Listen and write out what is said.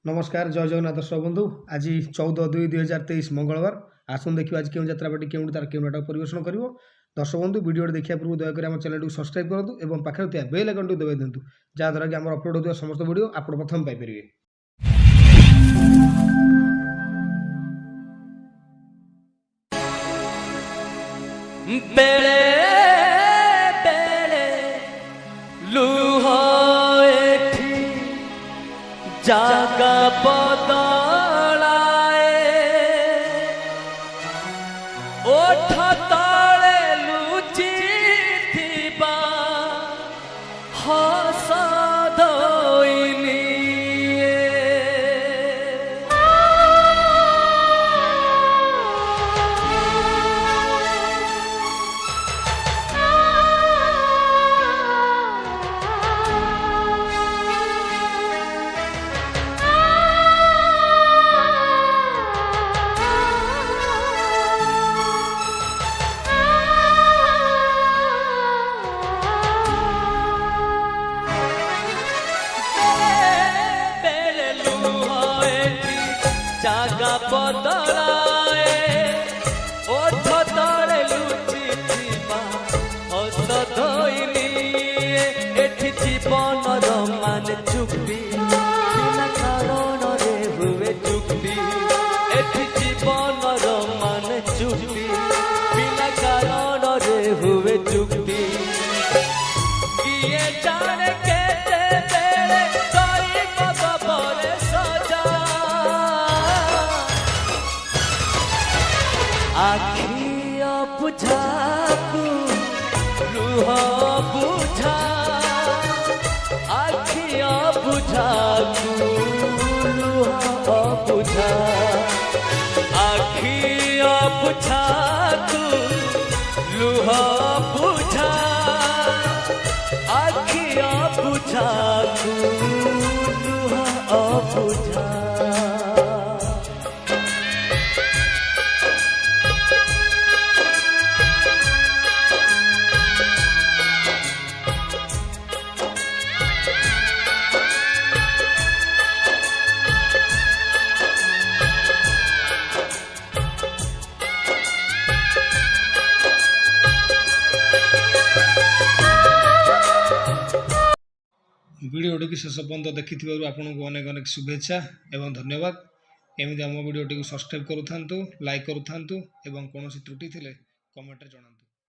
नमस्कार जय जगन्नाथ दर्शक बंधु। आज 14/2/2023 मंगलवार। आसन देखिए आज क्यों यात्रापाटी क्यों तार क्यों नाटक परिवेशन कर दर्शक बंधु वीडियो देखा पूर्व दयाक आम चैनल को सब्सक्राइब करूँ और पाखे थी बेल आइकन टी दबाई दिंतु जहाँद्वारा कि आम अपलोड होता समस्त वीडियो आप प्रथम पाइपर। बेले बेले लुह एठी जागा बदलाए ओठ तले लुचि थिबा हस धोइनी जागा बदलाए ओठ तले लुचि थिबा हस धोइनी एठी जीवनर मान चुक्ति बिना कारण रे हुए चुक्ति एठी जीवनर मान चुक्ति बिना कारण रे हुए चुक्ति किए जाने केते बेले कई बगबरे सजा आखिया बुझाकू लुह बुझा आखिया बुझाकू लुह बुझा आखिया बुझाकू लुह बुझा आखिया बुझाकू लुह बुझा। वीडियो की शेष पर्यंत देखि आपको अनेक अनेक शुभेच्छा एवं धन्यवाद। एमती आम वीडियो सब्सक्राइब करूँ, लाइक करूँ, कौन त्रुटि थिले कमेंट रे जणातु।